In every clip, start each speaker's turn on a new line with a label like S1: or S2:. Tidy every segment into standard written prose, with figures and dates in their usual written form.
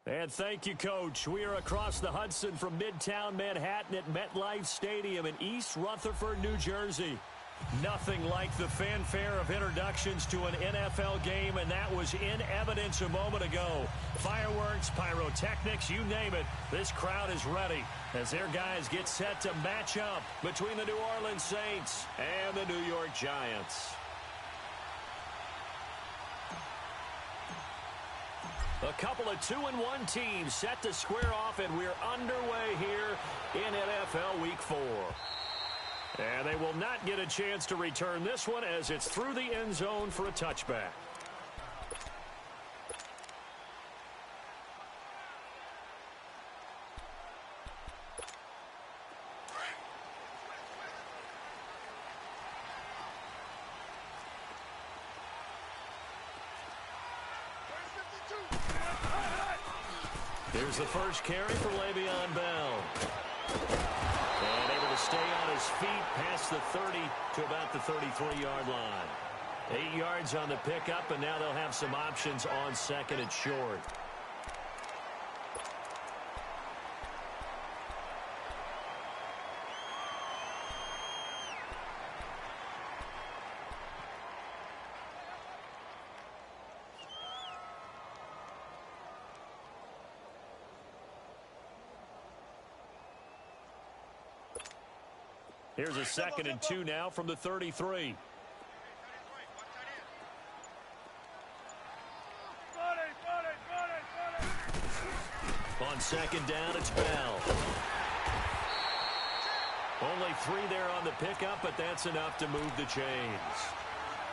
S1: And thank you, Coach. We are across the Hudson from Midtown Manhattan at MetLife Stadium in East Rutherford, New Jersey. Nothing like the fanfare of introductions to an NFL game, and that was in evidence a moment ago. Fireworks, pyrotechnics, you name it. This crowd is ready as their guys get set to match up between the New Orleans Saints and the New York Giants. A couple of 2-1 teams set to square off, and we're underway here in NFL Week 4. And they will not get a chance to return this one as it's through the end zone for a touchback. Here's the first carry for Le'Veon Bell. And able to stay on his feet past the 30 to about the 33-yard line. 8 yards on the pickup, and now they'll have some options on second and short. Here's a 2nd and 2 now from the 33. On second down, it's Bell. Only 3 there on the pickup, but that's enough to move the chains.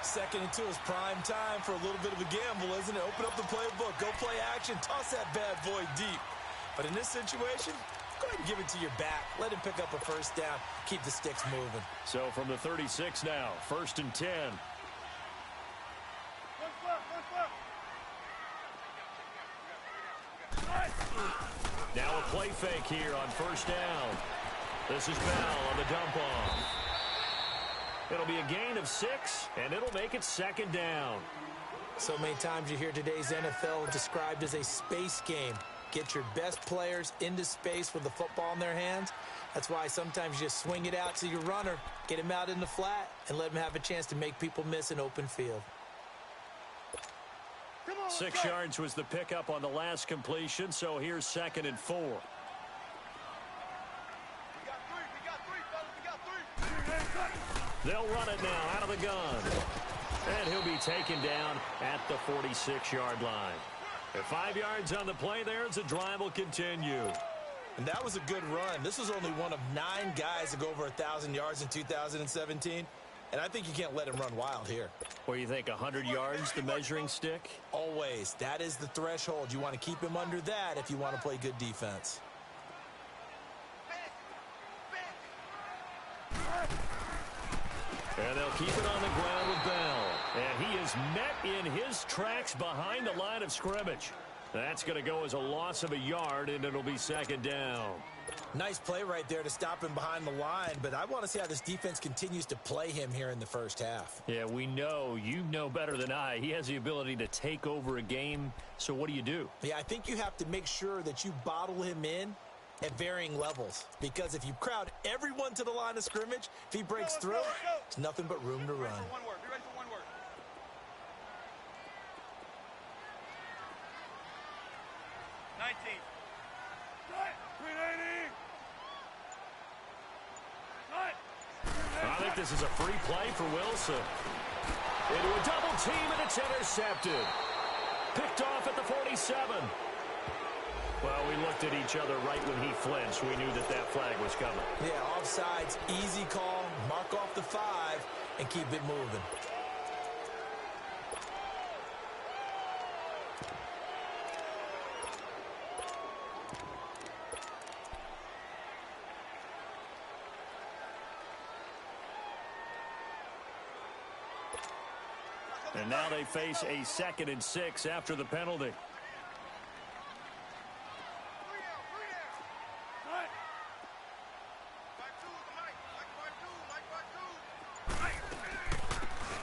S2: 2nd and 2 is prime time for a little bit of a gamble, isn't it? Open up the playbook, go play action, toss that bad boy deep. But in this situation, go ahead and give it to your back. Let him pick up a first down. Keep the sticks moving.
S1: So from the 36 now, 1st and 10. Now a play fake here on 1st down. This is Bell on the dump off. It'll be a gain of 6, and it'll make it 2nd down.
S2: So many times you hear today's NFL described as a space game. Get your best players into space with the football in their hands. That's why sometimes you just swing it out to your runner, get him out in the flat, and let him have a chance to make people miss an open field.
S1: 6 yards was the pickup on the last completion, so here's 2nd and 4. They'll run it now out of the gun. And he'll be taken down at the 46-yard line. At 5 yards on the play there as the drive will continue.
S2: And that was a good run. This was only one of 9 guys to go over 1,000 yards in 2017. And I think you can't let him run wild here.
S1: Or you think 100 yards, the measuring stick?
S2: Always. That is the threshold. You want to keep him under that if you want to play good defense.
S1: And they'll keep it on the ground with Bell. And he is met in his tracks behind the line of scrimmage. That's going to go as a loss of a yard, and it'll be 2nd down.
S2: Nice play right there to stop him behind the line, but I want to see how this defense continues to play him here in the first half.
S1: Yeah, we know. You know better than I. He has the ability to take over a game, so what do you do?
S2: Yeah, I think you have to make sure that you bottle him in at varying levels, because if you crowd everyone to the line of scrimmage, if he breaks through, it's nothing but room to run.
S3: Be ready for one word. 19.
S1: I think this is a free play for Wilson. Into a double team, and it's intercepted. Picked off at the 47. Well, we looked at each other right when he flinched. We knew that that flag was coming.
S2: Yeah, offsides, easy call, mark off the 5, and keep it moving.
S1: And now they face a 2nd and 6 after the penalty.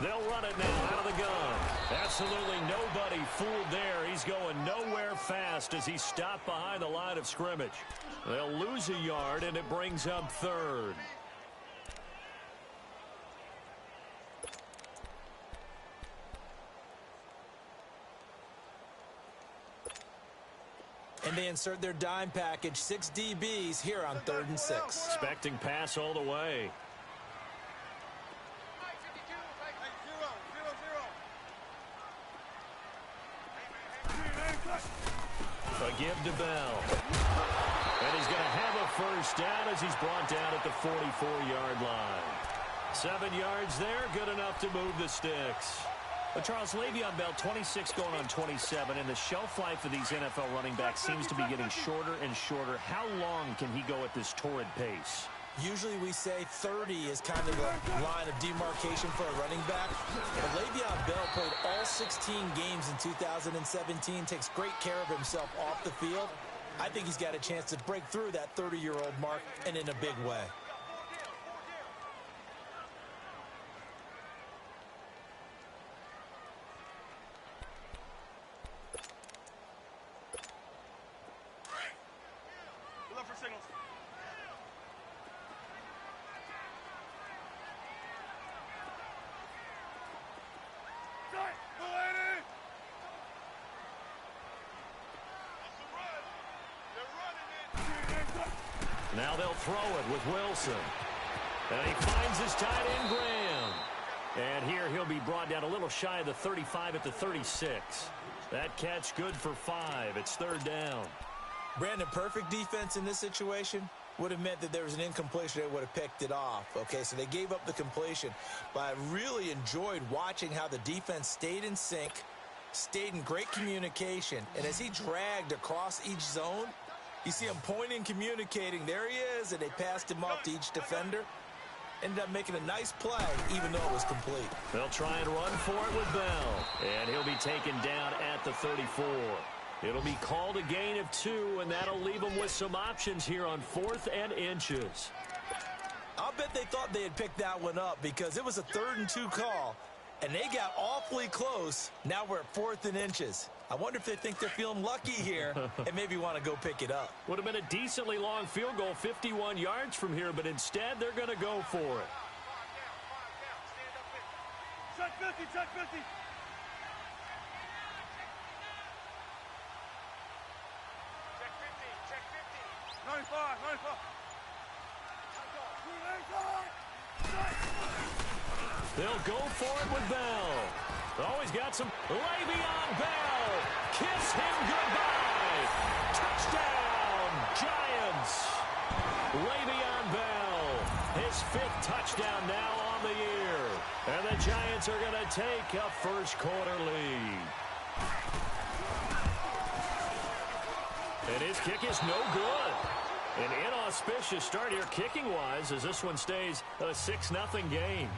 S1: They'll run it now out of the gun. That's Absolutely nobody fooled there. He's going nowhere fast as he stopped behind the line of scrimmage. They'll lose a yard, and it brings up third.
S2: And they insert their dime package, 6 DBs here on 3rd and 6.
S1: Expecting pass all the way. A give to Bell. And he's going to have a first down as he's brought down at the 44-yard line. 7 yards there, good enough to move the sticks. But Charles, Le'Veon Bell, 26 going on 27, and the shelf life of these NFL running backs seems to be getting shorter and shorter. How long can he go at this torrid pace?
S2: Usually we say 30 is kind of a line of demarcation for a running back. But Le'Veon Bell played all 16 games in 2017, takes great care of himself off the field. I think he's got a chance to break through that 30-year-old mark, and in a big way.
S1: Now they'll throw it with Wilson. And he finds his tight end, Graham. And here he'll be brought down a little shy of the 35 at the 36. That catch good for 5. It's 3rd down.
S2: Brandon, perfect defense in this situation would have meant that there was an incompletion. They would have picked it off. Okay, so they gave up the completion. But I really enjoyed watching how the defense stayed in sync, stayed in great communication. And as he dragged across each zone, you see him pointing, communicating. There he is, and they passed him off to each defender. Ended up making a nice play, even though it was complete.
S1: They'll try and run for it with Bell. And he'll be taken down at the 34. It'll be called a gain of 2, and that'll leave them with some options here on 4th and inches.
S2: I'll bet they thought they had picked that one up because it was a 3rd and 2 call, and they got awfully close. Now we're at 4th and inches. I wonder if they think they're feeling lucky here and maybe want to go pick it up.
S1: Would have been a decently long field goal, 51 yards from here, but instead they're going to go for it.
S3: Check 50, check 50. Check 50, check 50. 95, 95.
S1: They'll go for it with Bell. Always got some. Le'Veon Bell. Kiss him goodbye. Touchdown, Giants. Le'Veon Bell. His 5th touchdown now on the year. And the Giants are going to take a first-quarter lead. And his kick is no good. An inauspicious start here kicking-wise as this one stays a 6-0 game.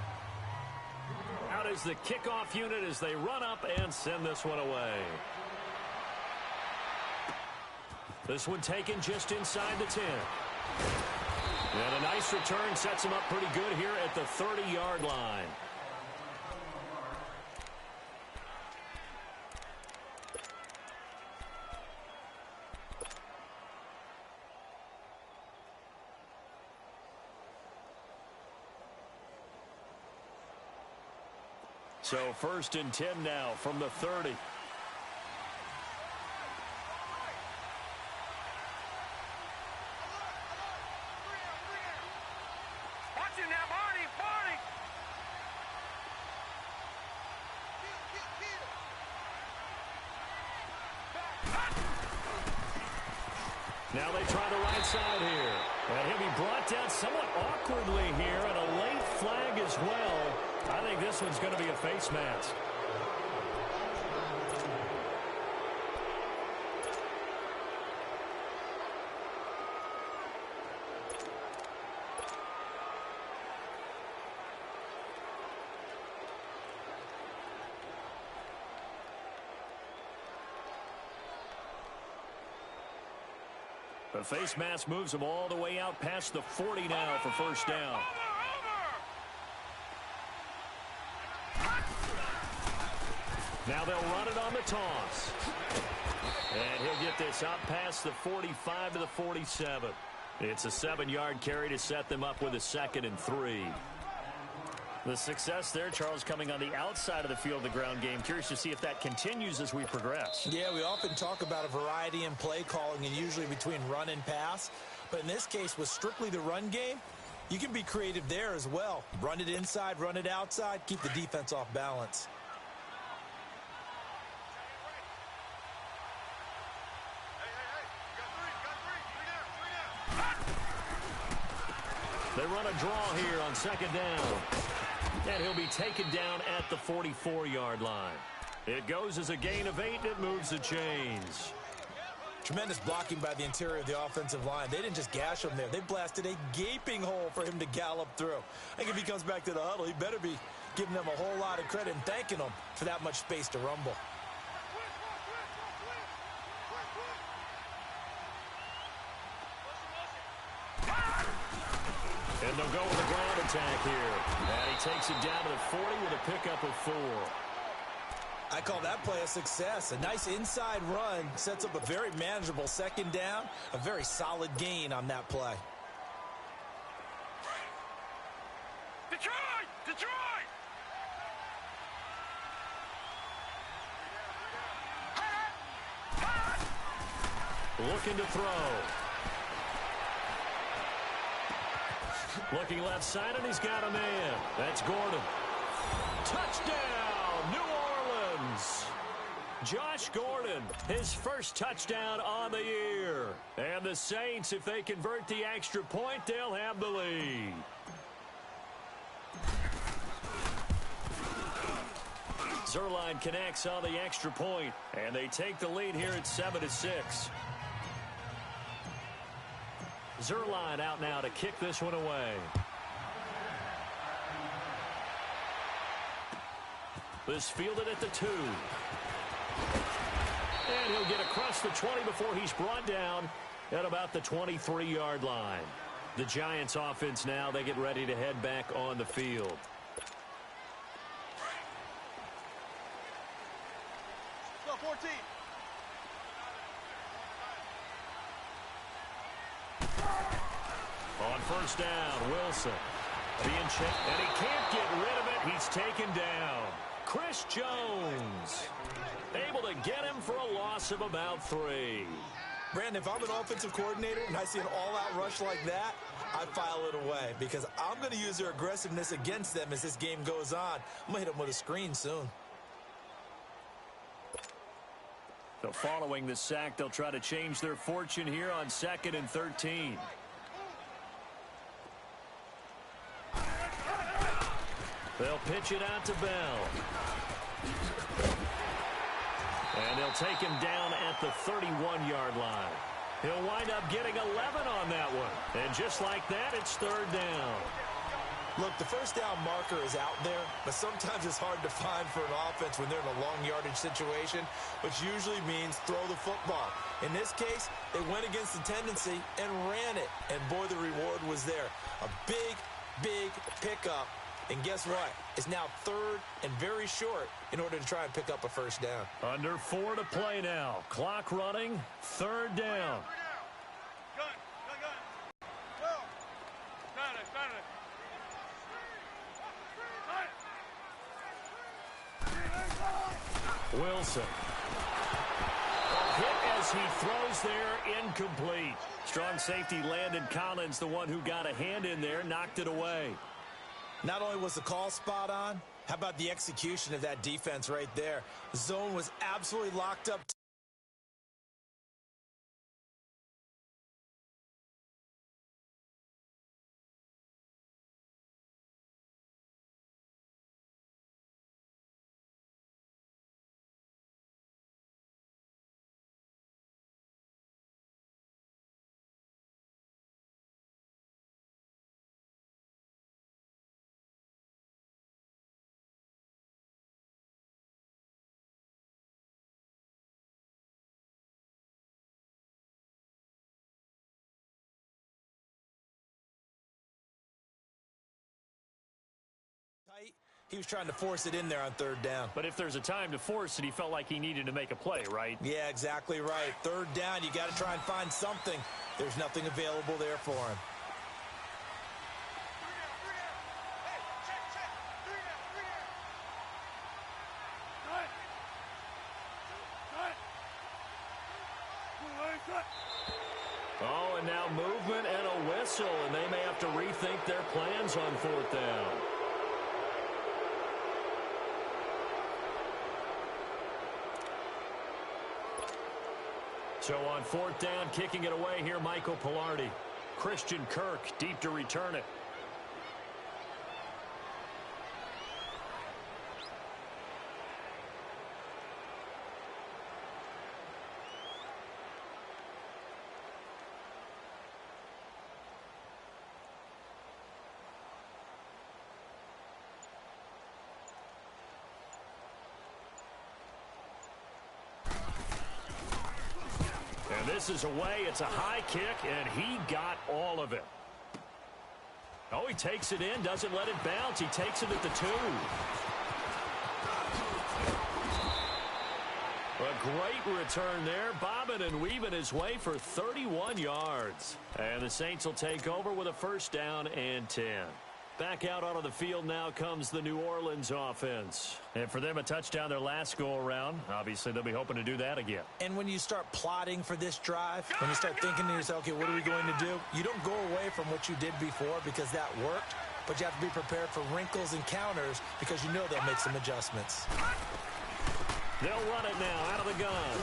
S1: Out is the kickoff unit as they run up and send this one away. This one taken just inside the 10. And a nice return sets him up pretty good here at the 30-yard line. So 1st and 10 now from the 30.
S3: Watch him now, Barney, Barney.
S1: Now they try the right side here. And he'll be brought down somewhat awkwardly here, and a late flag as well. I think this one's going to be a face mask. The face mask moves him all the way out past the 40 now for first down. Now they'll run it on the toss. And he'll get this up past the 45 to the 47. It's a 7-yard carry to set them up with a 2nd and 3. The success there, Charles, coming on the outside of the field, the ground game. Curious to see if that continues as we progress.
S2: Yeah, we often talk about a variety in play calling and usually between run and pass. But in this case, with strictly the run game, you can be creative there as well. Run it inside, run it outside, keep the defense off balance.
S1: They run a draw here on 2nd down. And he'll be taken down at the 44-yard line. It goes as a gain of 8, and it moves the chains.
S2: Tremendous blocking by the interior of the offensive line. They didn't just gash him there. They blasted a gaping hole for him to gallop through. I think if he comes back to the huddle, he better be giving them a whole lot of credit and thanking them for that much space to rumble.
S1: And they'll go with a ground attack here. And he takes it down to the 40 with a pickup of 4.
S2: I call that play a success. A nice inside run sets up a very manageable 2nd down. A very solid gain on that play.
S3: Detroit! Detroit!
S1: Looking to throw. Looking left side, and he's got a man. That's Gordon. Touchdown, New Orleans. Josh Gordon, his first touchdown on the year. And the Saints, if they convert the extra point, they'll have the lead. Zerline connects on the extra point, and they take the lead here at 7-6. Zerline out now to kick this one away. This fielded at the 2. And he'll get across the 20 before he's brought down at about the 23-yard line. The Giants offense now, they get ready to head back on the field.
S3: Go, 14.
S1: On 1st down, Wilson being checked, and he can't get rid of it. He's taken down. Chris Jones able to get him for a loss of about 3.
S2: Brandon, if I'm an offensive coordinator and I see an all-out rush like that, I file it away because I'm going to use their aggressiveness against them as this game goes on. I'm going to hit them with a screen soon.
S1: So following the sack, they'll try to change their fortune here on 2nd and 13. They'll pitch it out to Bell. And they'll take him down at the 31-yard line. He'll wind up getting 11 on that one. And just like that, it's 3rd down.
S2: Look, the 1st down marker is out there, but sometimes it's hard to find for an offense when they're in a long yardage situation, which usually means throw the football. In this case, they went against the tendency and ran it. And boy, the reward was there. A big, big pickup. And guess what? It's now 3rd and very short in order to try and pick up a 1st down.
S1: Under 4 to play now. Clock running. 3rd down.
S3: Gun, gun, gun. Go. Got it.
S1: Wilson. A hit as he throws there, incomplete. Strong safety Landon Collins, the one who got a hand in there, knocked it away.
S2: Not only was the call spot on, how about the execution of that defense right there? The zone was absolutely locked up. He was trying to force it in there on third down.
S1: But if there's a time to force it, he felt like he needed to make a play, right?
S2: Yeah, exactly right. Third down, you got to try and find something. There's nothing available there for him.
S1: Oh, and now movement and a whistle, and they may have to rethink their plans on fourth down. So on fourth down, kicking it away here, Michael Pilardi. Christian Kirk deep to return it. This is away. It's a high kick, and he got all of it. Oh, he takes it in, doesn't let it bounce. He takes it at the 2. A great return there, bobbing and weaving his way for 31 yards. And the Saints will take over with a first down and 10. Back out onto the field now comes the New Orleans offense. And for them, a touchdown their last go-around. Obviously, they'll be hoping to do that again.
S2: And when you start plotting for this drive, when you start thinking to yourself, okay, what are we going to do? You don't go away from what you did before because that worked, but you have to be prepared for wrinkles and counters because you know they'll make some adjustments.
S1: They'll run it now out of the gun.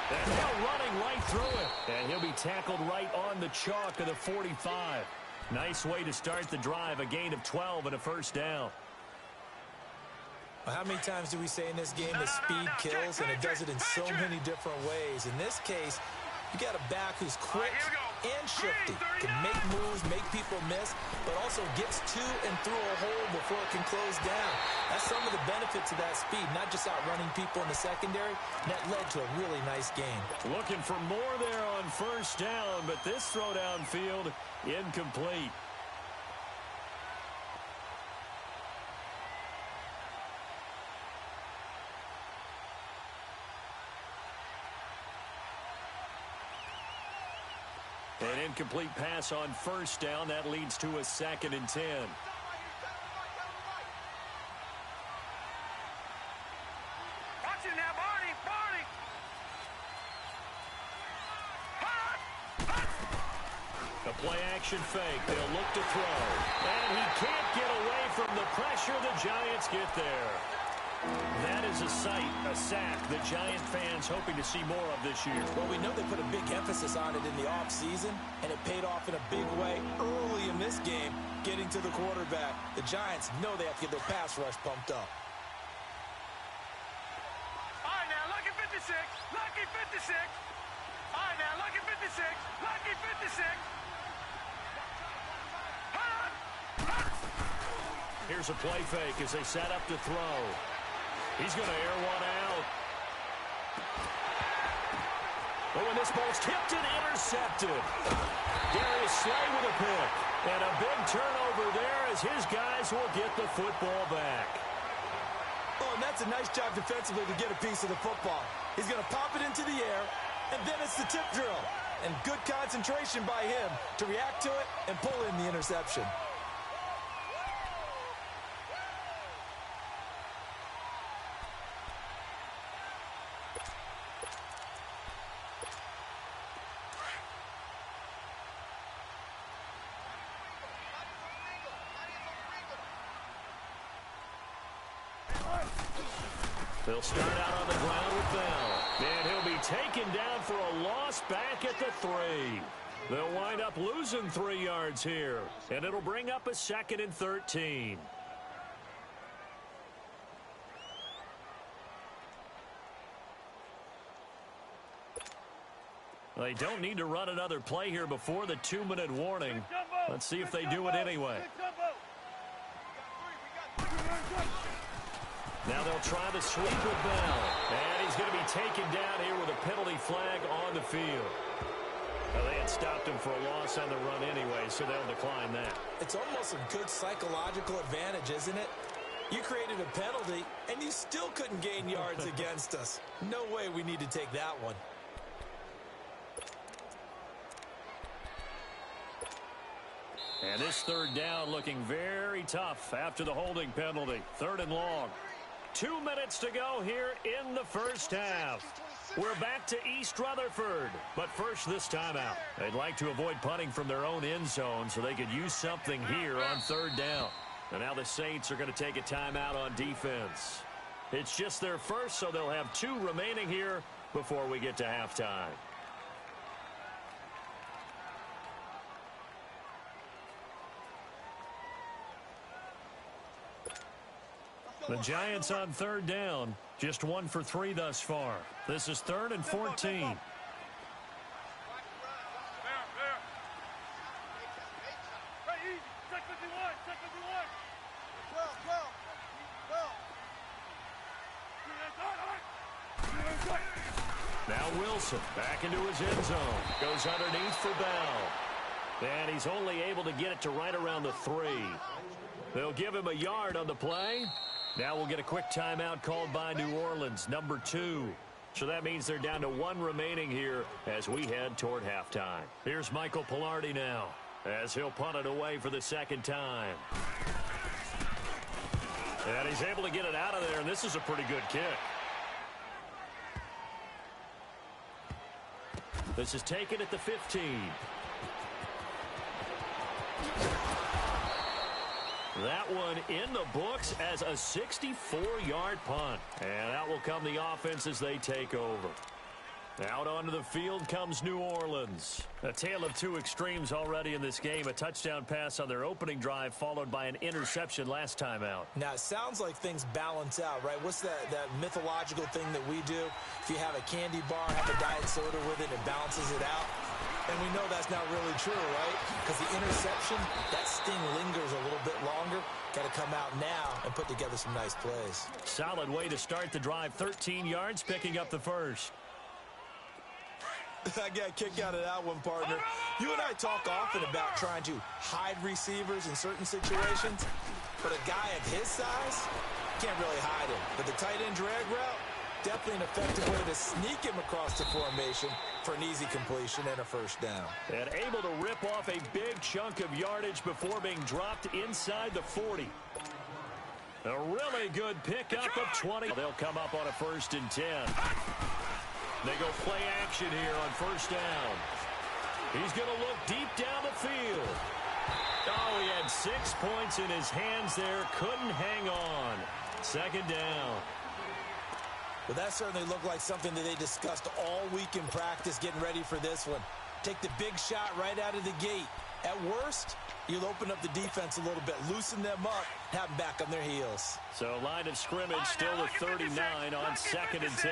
S1: And they're running right through it. And he'll be tackled right on the chalk of the 45. Nice way to start the drive, a gain of 12 and a first down.
S2: Well, how many times do we say in this game that speed kills, and it does it in so many different ways? In this case, you got a back who's quick and shifty, can make moves, make people miss, but also gets to and through a hole before it can close down. That's some of the benefits of that speed, not just outrunning people in the secondary. And that led to a really nice game.
S1: Looking for more there on first down, but this throw downfield incomplete. An incomplete pass on first down. That leads to a 2nd and 10.
S3: Watch it now, Barney!
S1: The play action fake. They'll look to throw. And he can't get away from the pressure. The Giants get there. That is a sight, a sack, the Giant fans hoping to see more of this year.
S2: Well, we know they put a big emphasis on it in the offseason, and it paid off in a big way early in this game, getting to the quarterback. The Giants know they have to get their pass rush pumped up.
S3: All right, now, lucky 56, lucky 56. All right, now, lucky 56, lucky 56.
S1: Here's a play fake as they set up to throw. He's going to air one out. Oh, and this ball's tipped and intercepted. Darius Slay with a pick. And a big turnover there as his guys will get the football back.
S2: Oh, and that's a nice job defensively to get a piece of the football. He's going to pop it into the air, and then it's the tip drill. And good concentration by him to react to it and pull in the interception.
S1: They'll start out on the ground with Bell. And he'll be taken down for a loss back at the 3. They'll wind up losing 3 yards here. And it'll bring up a 2nd and 13. They don't need to run another play here before the 2-minute warning. Let's see if they do it anyway. Now they'll try the sweep with Bell. And he's going to be taken down here with a penalty flag on the field. Well, they had stopped him for a loss on the run anyway, so they'll decline that.
S2: It's almost a good psychological advantage, isn't it? You created a penalty, and you still couldn't gain yards against us. No way we need to take that one.
S1: And this third down looking very tough after the holding penalty. 3rd and long. 2 minutes to go here in the first half. We're back to East Rutherford. But first, this timeout. They'd like to avoid punting from their own end zone so they could use something here on 3rd down. And now the Saints are going to take a timeout on defense. It's just their first, so they'll have 2 remaining here before we get to halftime. The Giants on 3rd down. Just 1 for 3 thus far. This is 3rd and 14. Now Wilson back into his end zone. Goes underneath for Bell. And he's only able to get it to right around the 3. They'll give him a yard on the play. Now we'll get a quick timeout called by New Orleans, number 2. So that means they're down to 1 remaining here as we head toward halftime. Here's Michael Pilardi now as he'll punt it away for the 2nd time. And he's able to get it out of there, and this is a pretty good kick. This is taken at the 15. That one in the books as a 64-yard punt. And out will come the offense as they take over. Out onto the field comes New Orleans. A tale of 2 extremes already in this game. A touchdown pass on their opening drive followed by an interception last time out.
S2: Now, it sounds like things balance out, right? What's that mythological thing that we do? If you have a candy bar, have a diet soda with it, it balances it out. And we know that's not really true, right? Because the interception, that sting lingers a little bit longer. Got to come out now and put together some nice plays.
S1: Solid way to start the drive. 13 yards, picking up the first.
S2: I got a kick out of that one, partner. You and I talk often about trying to hide receivers in certain situations, but a guy of his size can't really hide him. But the tight end drag route, definitely an effective way to sneak him across the formation for an easy completion and a first down.
S1: And able to rip off a big chunk of yardage before being dropped inside the 40. A really good pickup of 20. They'll come up on a 1st and 10. They go play action here on 1st down. He's going to look deep down the field. Oh, he had 6 points in his hands there. Couldn't hang on. 2nd down.
S2: Well, that certainly looked like something that they discussed all week in practice getting ready for this one. Take the big shot right out of the gate. At worst, you'll open up the defense a little bit, loosen them up, have them back on their heels.
S1: So line of scrimmage still at 39 on 2nd and 10.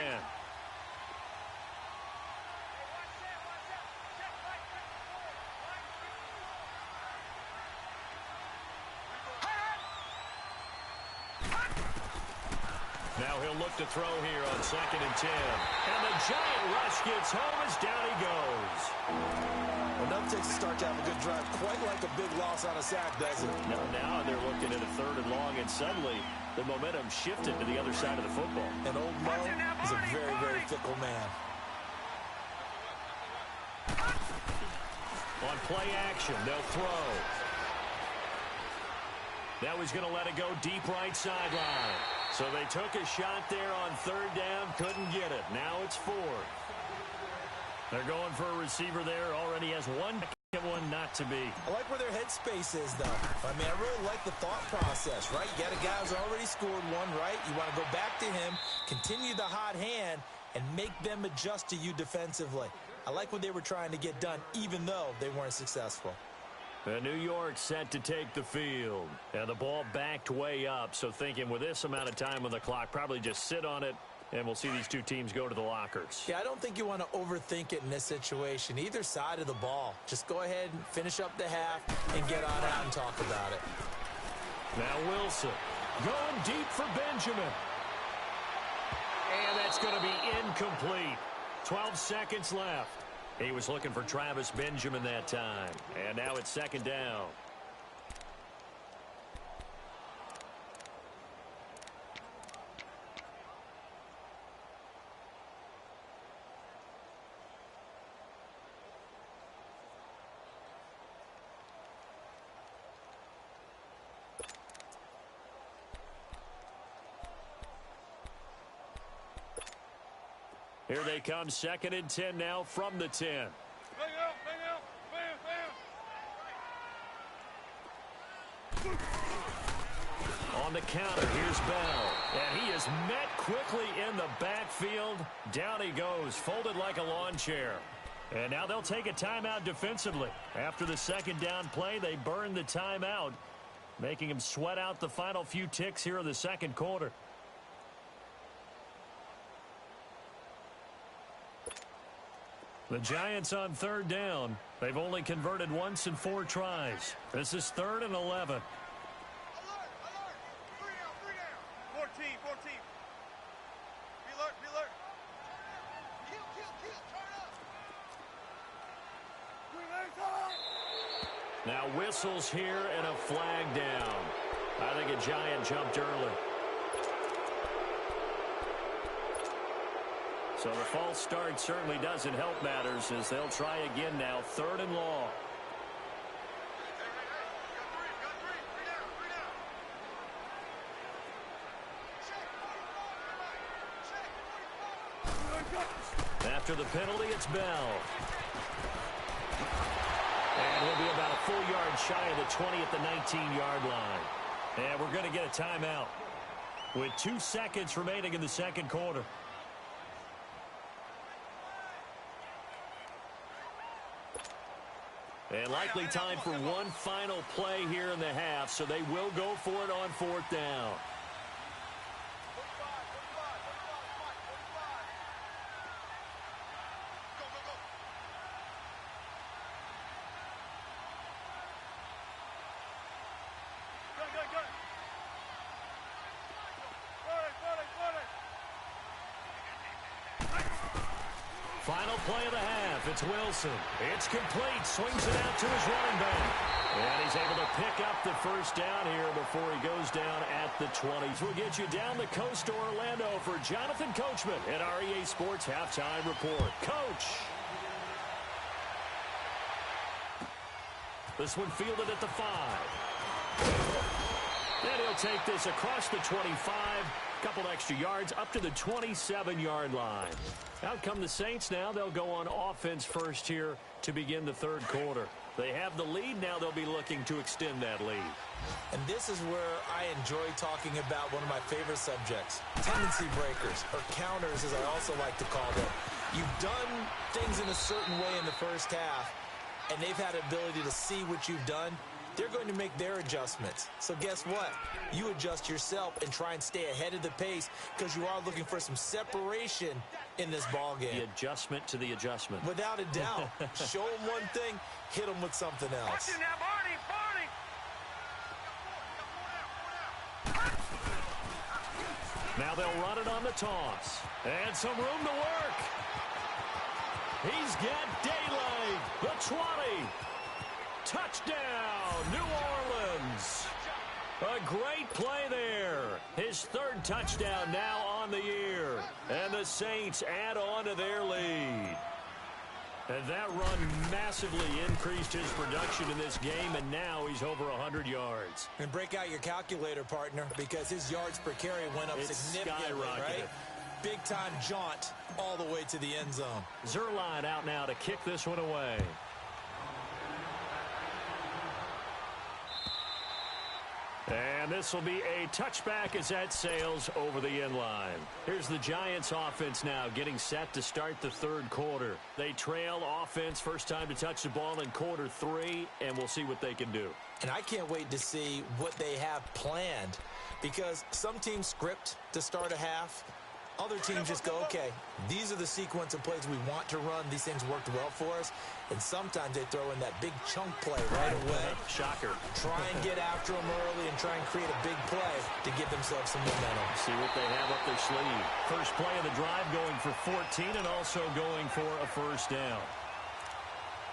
S1: Now he'll look to throw here on 2nd and 10. And the giant rush gets home as down he goes.
S2: Well, nothing takes a start to have a good drive, quite like a big loss on a sack, doesn't it?
S1: Now they're looking at a 3rd and long, and suddenly the momentum shifted to the other side of the football.
S2: And old Mo is a very, very fickle man.
S1: On play action, they'll throw. Now he's going to let it go deep right sideline. So they took a shot there on 3rd down, couldn't get it. Now it's 4th. They're going for a receiver there, already has one not to be.
S2: I like where their headspace is, though. I mean, I really like the thought process, right? You got a guy who's already scored one, right? You want to go back to him, continue the hot hand, and make them adjust to you defensively. I like what they were trying to get done, even though they weren't successful.
S1: And New York set to take the field. And the ball backed way up, so thinking with this amount of time on the clock, probably just sit on it, and we'll see these 2 teams go to the lockers.
S2: Yeah, I don't think you want to overthink it in this situation. Either side of the ball. Just go ahead and finish up the half and get on out and talk about it.
S1: Now Wilson going deep for Benjamin. And that's going to be incomplete. 12 seconds left. He was looking for Travis Benjamin that time. And now it's second down. Here they come, 2nd and 10 now from the 10.
S3: Bang out, bang out, bam, bam.
S1: On the counter, here's Bell. And he is met quickly in the backfield. Down he goes, folded like a lawn chair. And now they'll take a timeout defensively. After the second down play, they burn the timeout, making him sweat out the final few ticks here in the second quarter. The Giants on 3rd down. They've only converted once in 4 tries. This is 3rd and 11.
S3: Alert, alert. 3 down. 14. Be alert. Kill, turn up.
S1: Now whistles here and a flag down. I think a Giant jumped early. So the false start certainly doesn't help matters as they'll try again now, 3rd and long. After the penalty, it's Bell. And he'll be about a full yard shy of the 20 at the 19-yard line. And we're going to get a timeout with 2 seconds remaining in the second quarter. And likely time for one final play here in the half, so they will go for it on 4th down. Final play of the half. It's Wilson. It's complete. Swings it out to his running back. And he's able to pick up the first down here before he goes down at the 20. We'll get you down the coast to Orlando for Jonathan Coachman at our EA Sports Halftime Report. Coach. This one fielded at the 5. And he'll take this across the 25. Couple extra yards up to the 27-yard line. Out come the Saints now. They'll go on offense first here to begin the third quarter. They have the lead. Now they'll be looking to extend that lead.
S2: And this is where I enjoy talking about one of my favorite subjects, tendency breakers, or counters as I also like to call them. You've done things in a certain way in the first half, and they've had the ability to see what you've done. They're going to make their adjustments. So guess what? You adjust yourself and try and stay ahead of the pace because you are looking for some separation in this ball game.
S1: The adjustment to the adjustment.
S2: Without a doubt. Show them one thing, hit them with something else.
S3: Watch it now, Barney.
S1: Now they'll run it on the toss. And some room to work. He's got daylight. The 20. Touchdown, New Orleans. A great play there. His 3rd touchdown now on the year. And the Saints add on to their lead. And that run massively increased his production in this game, and now he's over 100 yards.
S2: And break out your calculator, partner, because his yards per carry went up significantly, right? Big-time jaunt all the way to the end zone.
S1: Zerline out now to kick this one away. And this will be a touchback as that sails over the end line. Here's the Giants offense now getting set to start the third quarter. They trail offense, first time to touch the ball in quarter 3, and we'll see what they can do.
S2: And I can't wait to see what they have planned because some teams script to start a half. Other teams just go, okay, these are the sequence of plays we want to run. These things worked well for us. And sometimes they throw in that big chunk play right away.
S1: Shocker.
S2: Try and get after them early and try and create a big play to give themselves some momentum.
S1: See what they have up their sleeve. First play of the drive going for 14 and also going for a first down.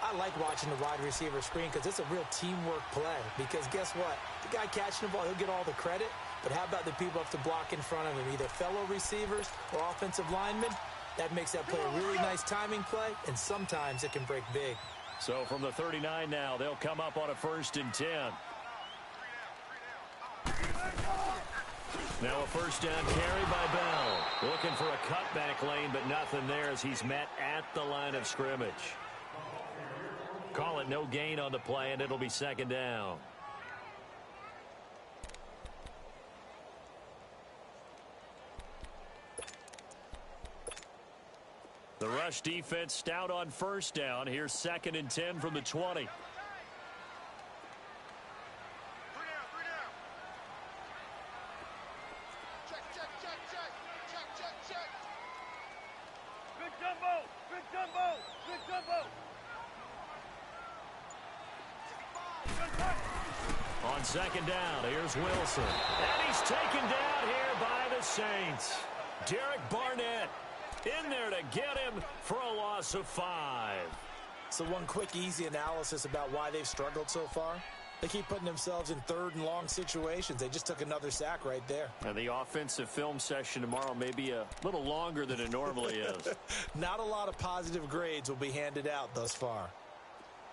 S2: I like watching the wide receiver screen because it's a real teamwork play. Because guess what? The guy catching the ball, he'll get all the credit. But how about the people have to block in front of him, either fellow receivers or offensive linemen? That makes that play a really nice timing play, and sometimes it can break big.
S1: So from the 39 now, they'll come up on a 1st and 10. Now a first down carry by Bell. Looking for a cutback lane, but nothing there as he's met at the line of scrimmage. Call it no gain on the play, and it'll be 2nd down. The rush defense stout on 1st down. Here's 2nd and 10 from the 20. On 2nd down, here's Wilson. And he's taken down here by the Saints. Derek Barnett in there to get him for a loss of 5.
S2: So one quick, easy analysis about why they've struggled so far. They keep putting themselves in 3rd and long situations. They just took another sack right there.
S1: And the offensive film session tomorrow may be a little longer than it normally is.
S2: Not a lot of positive grades will be handed out thus far.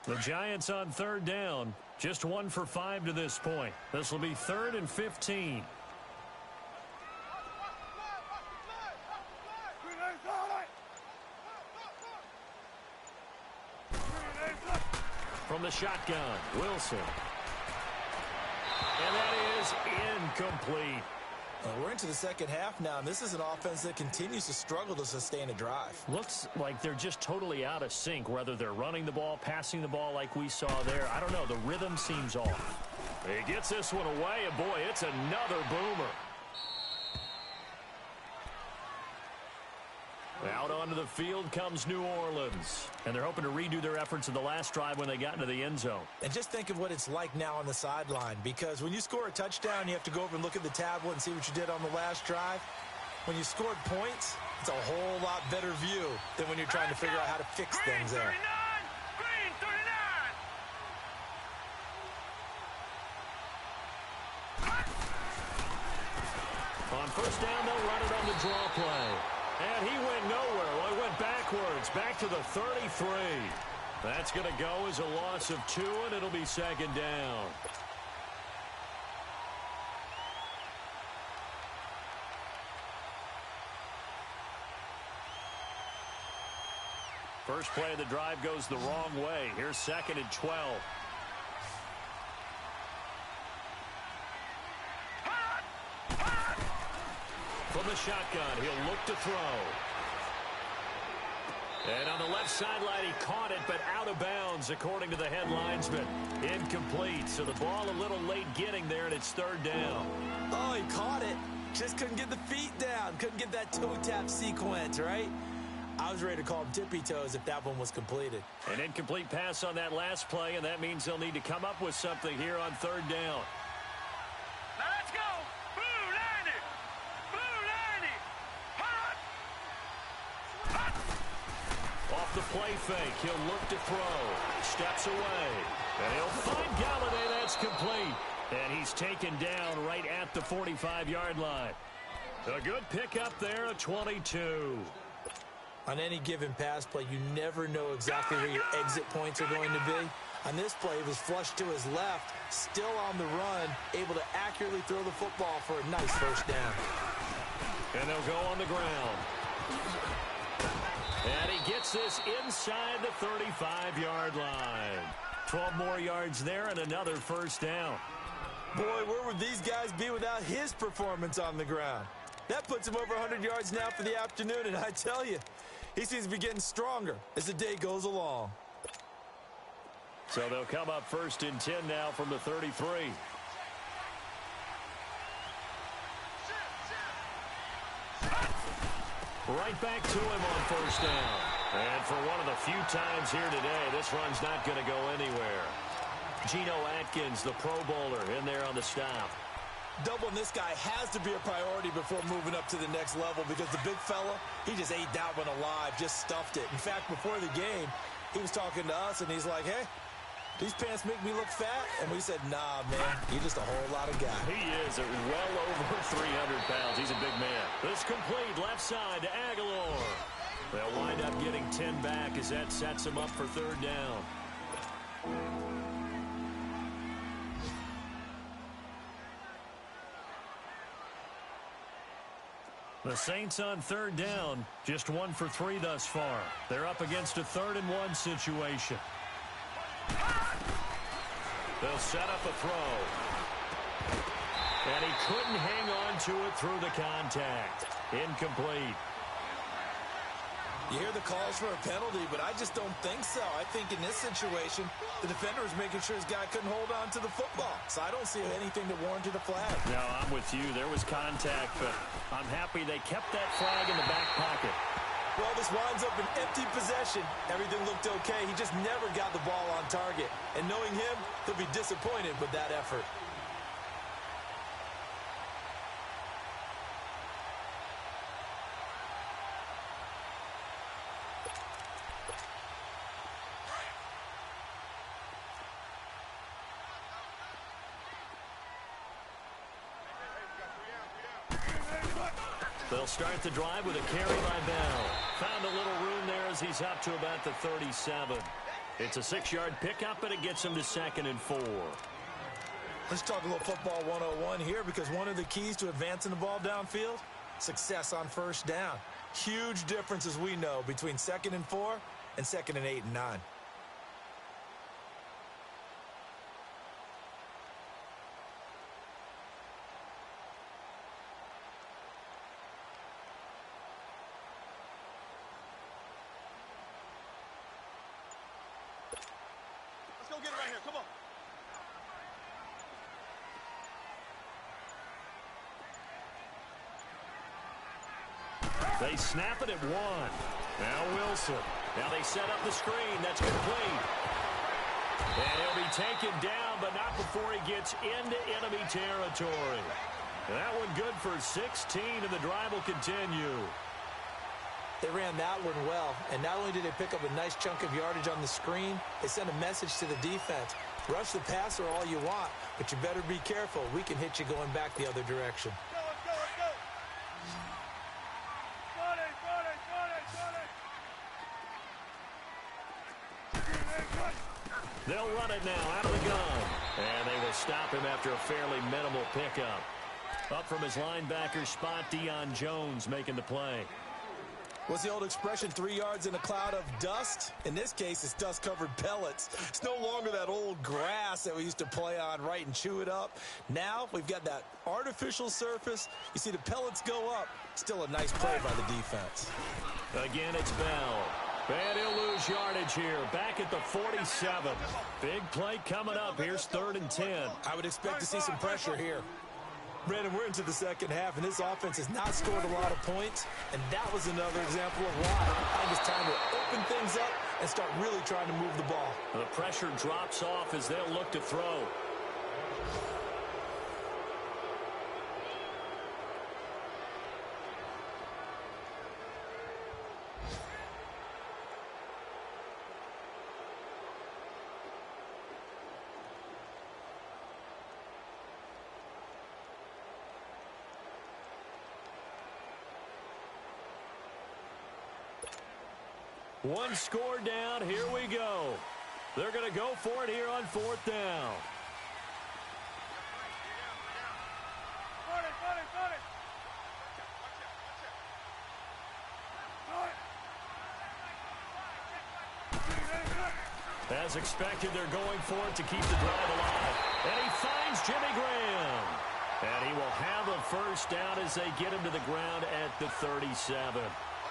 S1: The Giants on 3rd down. Just 1 for 5 to this point. This will be 3rd and 15. From the shotgun, Wilson. And that is incomplete.
S2: We're into the 2nd half now, and this is an offense that continues to struggle to sustain a drive.
S1: Looks like they're just totally out of sync, whether they're running the ball, passing the ball like we saw there. I don't know. The rhythm seems off. He gets this one away, and boy, it's another boomer. Out onto the field comes New Orleans. And they're hoping to redo their efforts in the last drive when they got into the end zone.
S2: And just think of what it's like now on the sideline, because when you score a touchdown, you have to go over and look at the tablet and see what you did on the last drive. When you scored points, it's a whole lot better view than when you're trying to figure out how to fix things there.
S3: Green 39.
S1: On 1st down, they'll run it on the draw play. And he went nowhere. Well, he went backwards, back to the 33. That's going to go as a loss of 2, and it'll be 2nd down. First play of the drive goes the wrong way. Here's 2nd and 12. From the shotgun, he'll look to throw. And on the left sideline, he caught it, but out of bounds, according to the head linesman. Incomplete, so the ball a little late getting there, and it's 3rd down.
S2: Oh, he caught it. Just couldn't get the feet down. Couldn't get that toe tap sequence, right? I was ready to call him tippy toes if that one was completed.
S1: An incomplete pass on that last play, and that means they'll need to come up with something here on 3rd down.
S3: Now let's go. Blue 90. Blue 90. Hot. Hot.
S1: Off the play fake, he'll look to throw. Steps away. And he'll find Galladay. That's complete. And he's taken down right at the 45-yard line. A good pickup there, a 22.
S2: On any given pass play, you never know exactly where your exit points are going to be. On this play, he was flushed to his left, still on the run, able to accurately throw the football for a nice 1st down.
S1: And they'll go on the ground. And he gets this inside the 35-yard line. 12 more yards there and another 1st down.
S2: Boy, where would these guys be without his performance on the ground? That puts him over 100 yards now for the afternoon, and I tell you, he seems to be getting stronger as the day goes along.
S1: So they'll come up 1st and 10 now from the 33. Right back to him on 1st down. And for one of the few times here today, this run's not going to go anywhere. Geno Atkins, the Pro Bowler, in there on the stop.
S2: Doubling this guy has to be a priority before moving up to the next level because the big fella, he just ate that one alive, just stuffed it. In fact, before the game, He was talking to us, and he's like, hey, these pants make me look fat? And we said, nah, man, you're just a whole lot of guy.
S1: He is at well over 300 pounds. He's a big man. This complete left side to Aguilar. They'll wind up getting 10 back as that sets him up for third down. The Saints on third down, just 1 for 3 thus far. They're up against a 3rd and 1 situation. They'll set up a throw. And he couldn't hang on to it through the contact. Incomplete.
S2: You hear the calls for a penalty, but I just don't think so. I think in this situation, the defender was making sure his guy couldn't hold on to the football. So I don't see anything that warranted a flag.
S1: No, I'm with you. There was contact, but I'm happy they kept that flag in the back pocket.
S2: Well, this winds up an empty possession. Everything looked okay. He just never got the ball on target. And knowing him, he'll be disappointed with that effort.
S1: They'll start the drive with a carry by Bell. Found a little room there as he's up to about the 37. It's a 6-yard pickup, and it gets him to 2nd and 4.
S2: Let's talk a little football 101 here, because one of the keys to advancing the ball downfield, success on first down. Huge difference, as we know, between 2nd and 4 and 2nd and 8 and 9.
S3: Let's go get it right here. Come on.
S1: They snap it at 1. Now Wilson. Now they set up the screen. That's complete. And he'll be taken down, but not before he gets into enemy territory. And that one good for 16, and the drive will continue.
S2: They ran that one well, and not only did they pick up a nice chunk of yardage on the screen, they sent a message to the defense. Rush the passer all you want, but you better be careful. We can hit you going back the other direction.
S3: Let's go, let's go.
S1: They'll run it now out of the gun. And they will stop him after a fairly minimal pickup. Up from his linebacker spot, Deion Jones making the play.
S2: What's the old expression, 3 yards in a cloud of dust? In this case, it's dust-covered pellets. It's no longer that old grass that we used to play on, right, and chew it up. Now we've got that artificial surface. You see the pellets go up. Still a nice play by the defense.
S1: Again, it's Bell. And he'll lose yardage here. Back at the 47. Big play coming up. Here's 3rd and 10.
S2: I would expect to see some pressure here. Brandon, we're into the second half, and this offense has not scored a lot of points, and that was another example of why. I think it's time to open things up and start really trying to move the ball.
S1: The pressure drops off as they'll look to throw. One score down. Here we go. They're going to go for it here on 4th down. As expected, they're going for it to keep the drive alive. And he finds Jimmy Graham. And he will have a first down as they get him to the ground at the 37.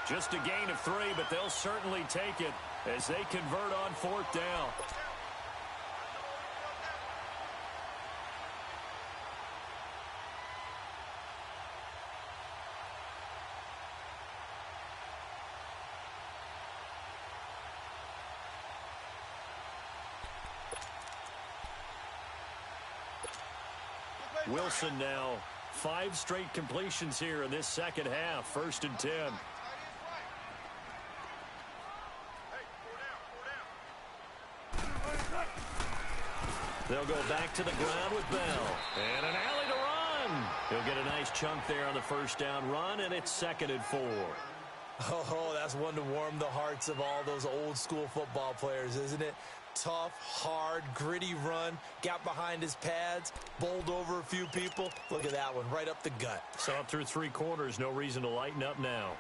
S1: Just a gain of 3, but they'll certainly take it as they convert on 4th down. Wilson now 5 straight completions here in this second half. 1st and 10. They'll go back to the ground with Bell. And an alley to run. He'll get a nice chunk there on the first down run, and it's 2nd and 4.
S2: Oh, that's one to warm the hearts of all those old school football players, isn't it? Tough, hard, gritty run, got behind his pads, bowled over a few people. Look at that one, right up the gut.
S1: So up through 3 quarters, no reason to lighten up now.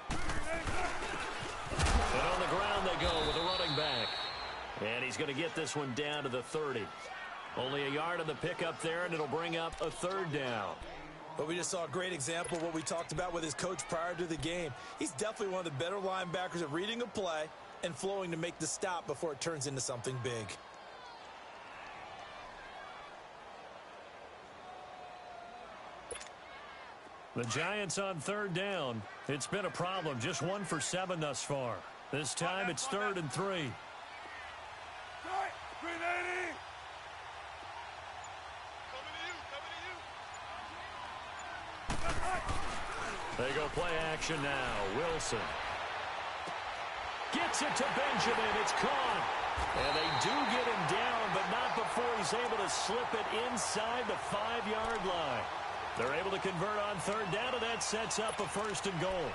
S1: And on the ground they go with a running back. And he's going to get this one down to the 30. Only a yard on the pickup there, and it'll bring up a 3rd down.
S2: But we just saw a great example of what we talked about with his coach prior to the game. He's definitely one of the better linebackers at reading a play and flowing to make the stop before it turns into something big.
S1: The Giants on 3rd down. It's been a problem. Just 1 for 7 thus far. This time it's 3rd and 3. They go play action now. Wilson gets it to Benjamin. It's caught. And they do get him down, but not before he's able to slip it inside the 5-yard line. They're able to convert on 3rd down, and that sets up a 1st and goal.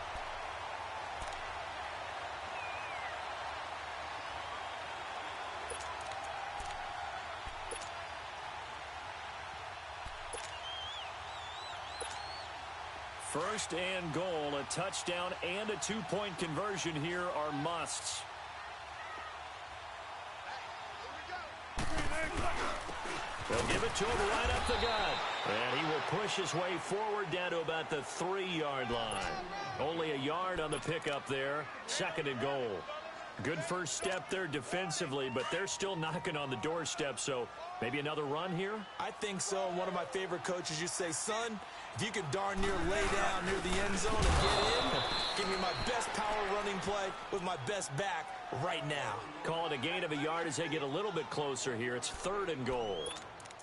S1: First and goal, a touchdown and a 2-point conversion here are musts. They'll give it to him right up the gut. And he will push his way forward down to about the 3-yard line. Only a yard on the pickup there. 2nd and goal. Good first step there defensively, but they're still knocking on the doorstep, so maybe another run here?
S2: I think so. And one of my favorite coaches used to say, son, if you could darn near lay down near the end zone and get in, give me my best power running play with my best back right now.
S1: Call it a gain of a yard as they get a little bit closer here. It's 3rd and goal.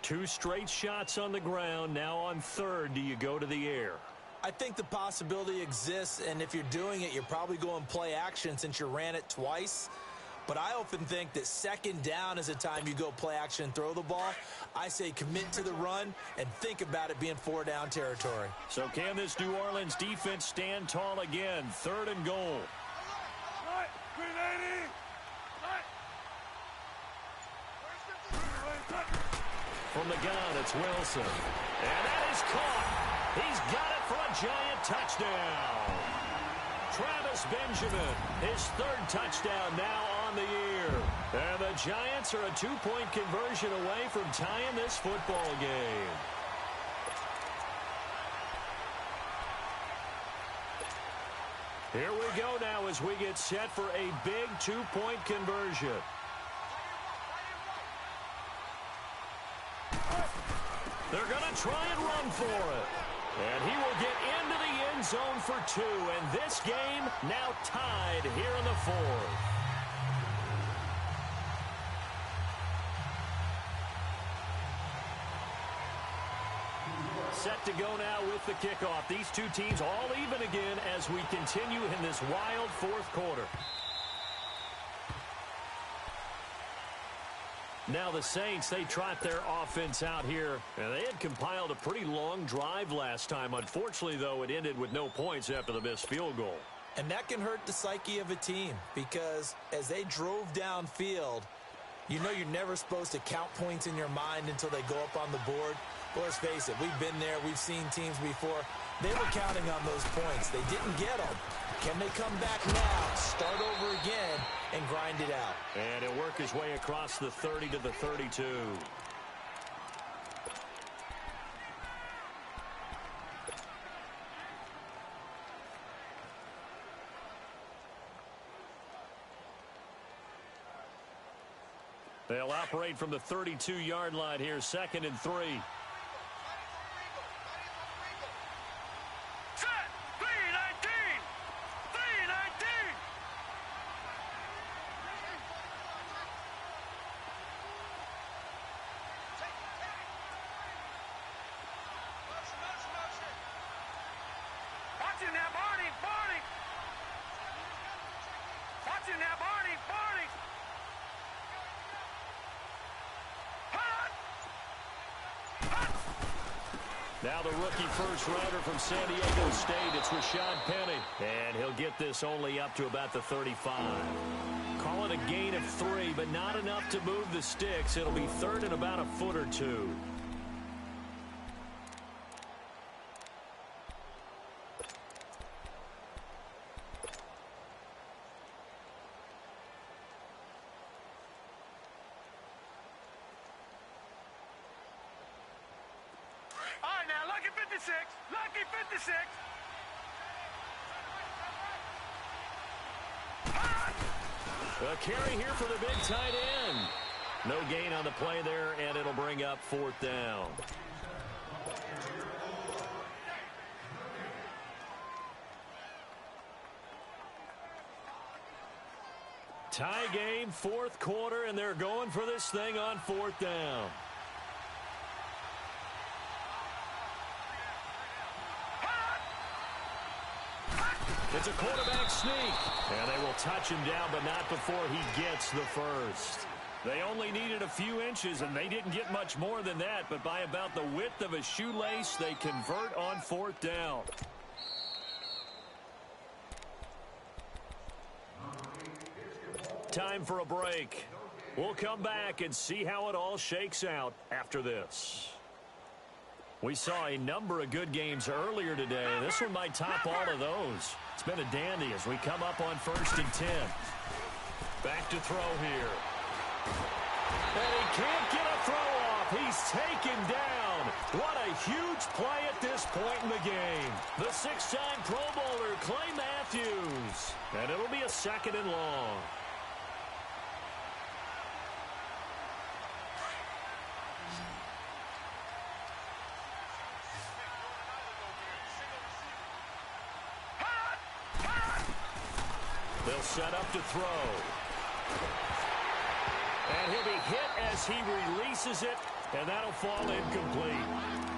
S1: 2 straight shots on the ground. Now on 3rd, do you go to the air?
S2: I think the possibility exists, and if you're doing it, you're probably going play action since you ran it twice. But I often think that 2nd down is a time you go play action and throw the ball. I say commit to the run and think about it being 4-down territory.
S1: So can this New Orleans defense stand tall again? 3rd and goal. From the gun, it's Wilson. And that is caught. He's got it for a Giant touchdown. Travis Benjamin, his 3rd touchdown now on the year. And the Giants are a 2-point conversion away from tying this football game. Here we go now as we get set for a big 2-point conversion. They're going to try and run for it. And he will get into the end zone for 2. And this game now tied here in the 4th. Set to go now with the kickoff. These two teams all even again as we continue in this wild 4th quarter. Now the Saints, they trot their offense out here. And they had compiled a pretty long drive last time. Unfortunately, though, it ended with no points after the missed field goal.
S2: And that can hurt the psyche of a team because as they drove downfield, you know you're never supposed to count points in your mind until they go up on the board. But let's face it, we've been there. We've seen teams before. They were counting on those points. They didn't get them. Can they come back now, start over again, and grind it out?
S1: And he'll work his way across the 30 to the 32. They'll operate from the 32-yard line here, 2nd and 3. Now the rookie first-rounder from San Diego State, it's Rashad Penny. And he'll get this only up to about the 35. Call it a gain of 3, but not enough to move the sticks. It'll be third and about a foot or two.
S3: All right, now, lucky 56. Lucky 56.
S1: A carry here for the big tight end. No gain on the play there, and it'll bring up fourth down. Tie game, fourth quarter, and they're going for this thing on fourth down. It's a quarterback sneak, and they will touch him down, but not before he gets the first. They only needed a few inches, and they didn't get much more than that, but by about the width of a shoelace, they convert on fourth down. Time for a break. We'll come back and see how it all shakes out after this. We saw a number of good games earlier today. This one might top all of those. It's been a dandy as we come up on 1st and 10. Back to throw here. And he can't get a throw off. He's taken down. What a huge play at this point in the game. The 6-time Pro Bowler, Clay Matthews. And it'll be a second and long. They'll set up to throw. And he'll be hit as he releases it, and that'll fall incomplete.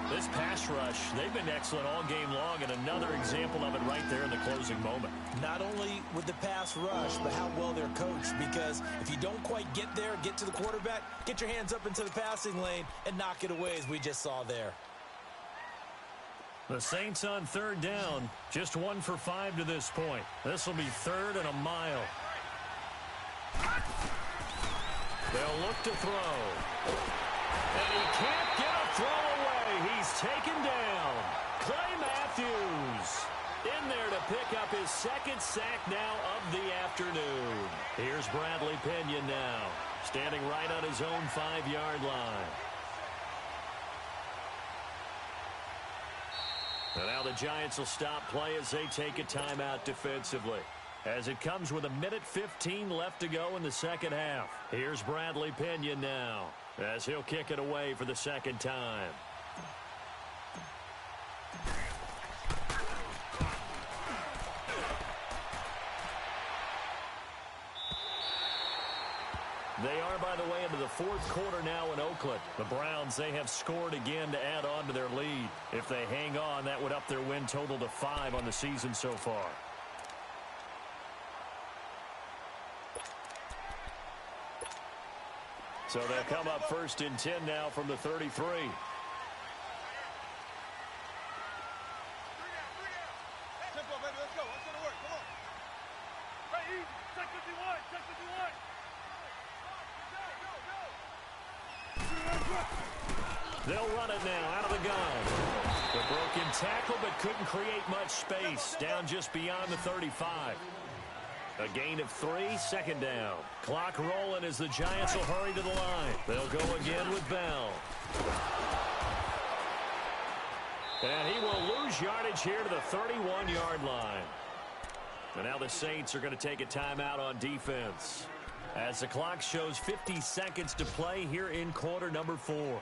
S1: This pass rush, they've been excellent all game long, and another example of it right there in the closing moment.
S2: Not only with the pass rush, but how well they're coached, because if you don't quite get there, get to the quarterback, get your hands up into the passing lane and knock it away as we just saw there.
S1: The Saints on third down, just 1 for 5 to this point. This will be third and a mile. They'll look to throw. And he can't get a throw away. He's taken down. Clay Matthews in there to pick up his second sack now of the afternoon. Here's Bradley Pinion now, standing right on his own 5-yard line. And now the Giants will stop play as they take a timeout defensively. As it comes with 1:15 left to go in the second half. Here's Bradley Pinion now, as he'll kick it away for the second time. They are, by the way, into the fourth quarter now in Oakland. The Browns, they have scored again to add on to their lead. If they hang on, that would up their win total to 5 on the season so far. So they'll come up 1st and 10 now from the 33. They'll run it now out of the gun. The broken tackle, but couldn't create much space. Down just beyond the 35. A gain of 3, second down. Clock rolling as the Giants will hurry to the line. They'll go again with Bell. And he will lose yardage here to the 31-yard line. And now the Saints are going to take a timeout on defense, as the clock shows 50 seconds to play here in quarter number 4.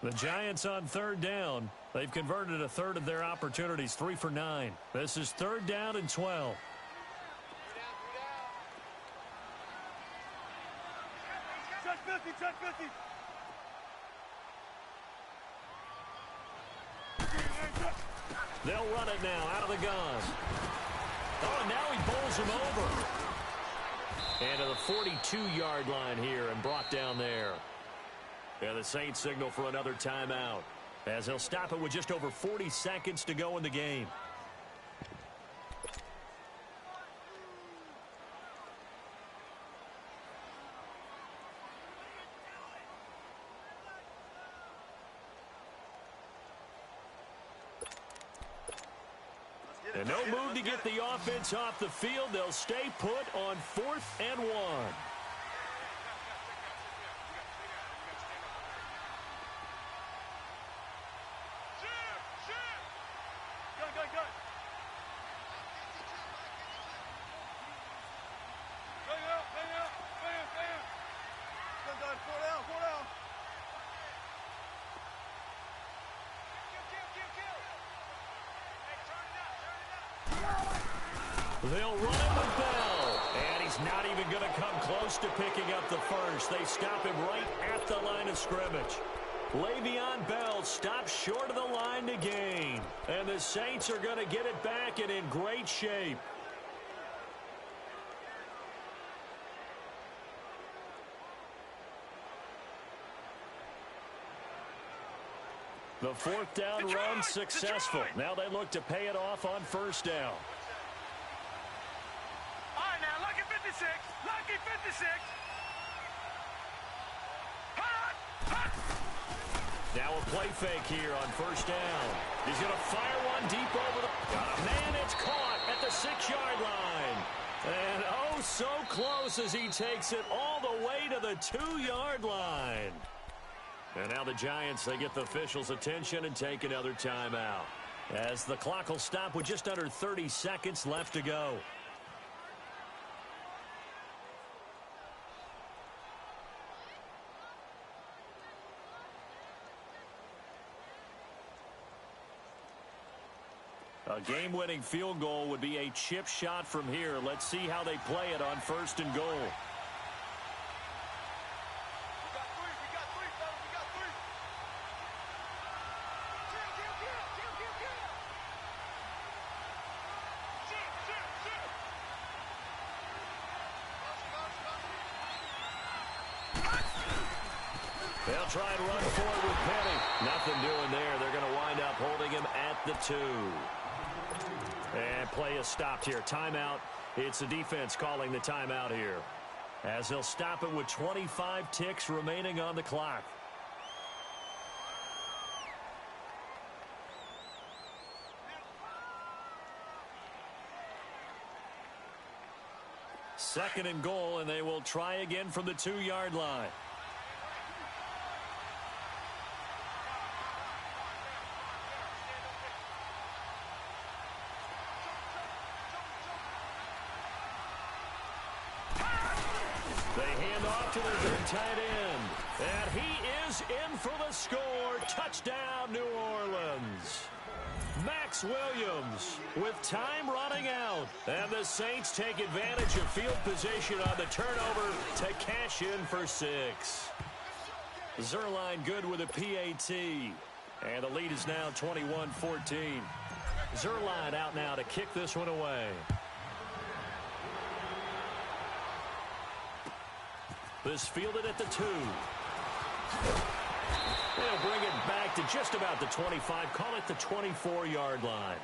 S1: The Giants on third down. They've converted a third of their opportunities, 3 for 9. This is third down and 12.
S3: Check 50, check 50.
S1: They'll run it now out of the gun. Oh, and now he bowls him over. And to the 42-yard line here and brought down there. And the Saints signal for another timeout, as he'll stop it with just over 40 seconds to go in the game. And no move to get the offense off the field. They'll stay put on 4th and 1. They'll run it with Bell. And he's not even going to come close to picking up the first. They stop him right at the line of scrimmage. Le'Veon Bell stops short of the line to gain. And the Saints are going to get it back and in great shape. The 4th down run successful. Now they look to pay it off on 1st down.
S3: Lucky 56.
S1: Now a play fake here on 1st down. He's going to fire one deep over the... Got a man, it's caught at the 6-yard line. And oh, so close as he takes it all the way to the 2-yard line. And now the Giants, they get the officials' attention and take another timeout, as the clock will stop with just under 30 seconds left to go. A game-winning field goal would be a chip shot from here. Let's see how they play it on 1st and goal. They'll try and run forward with Penny. Nothing doing there. They're going to wind up holding him at the 2. And play is stopped here. Timeout. It's the defense calling the timeout here, as they'll stop it with 25 ticks remaining on the clock. Second and goal, and they will try again from the 2-yard line. To their third tight end. And he is in for the score. Touchdown, New Orleans. Max Williams with time running out. And the Saints take advantage of field position on the turnover to cash in for 6. Zuerlein good with a PAT. And the lead is now 21-14. Zuerlein out now to kick this one away. This fielded at the 2. They'll bring it back to just about the 25. Call it the 24-yard line.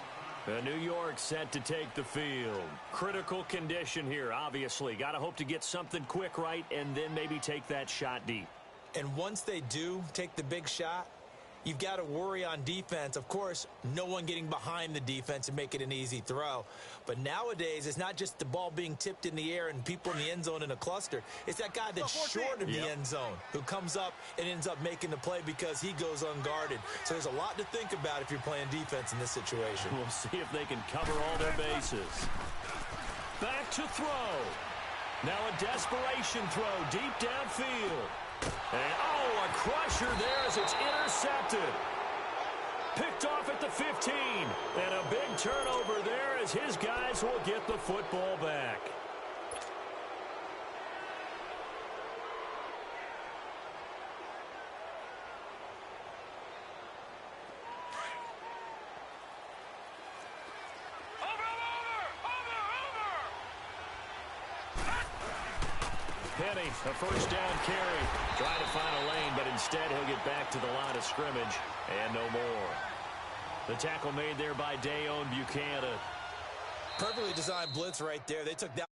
S1: New York set to take the field. Critical condition here, obviously. Got to hope to get something quick right and then maybe take that shot deep.
S2: And once they do take the big shot, you've got to worry on defense. Of course, no one getting behind the defense and make it an easy throw. But nowadays, it's not just the ball being tipped in the air and people in the end zone in a cluster. It's that guy that's short of the end zone who comes up and ends up making the play because he goes unguarded. So there's a lot to think about if you're playing defense in this situation.
S1: We'll see if they can cover all their bases. Back to throw. Now a desperation throw deep downfield. And, oh, a crusher there as it's intercepted. Picked off at the 15. And a big turnover there as his guys will get the football back. Penny, a first down carry. Trying to find a lane, but instead he'll get back to the line of scrimmage and no more. The tackle made there by Dayon Buchanan.
S2: Perfectly designed blitz right there. They took that.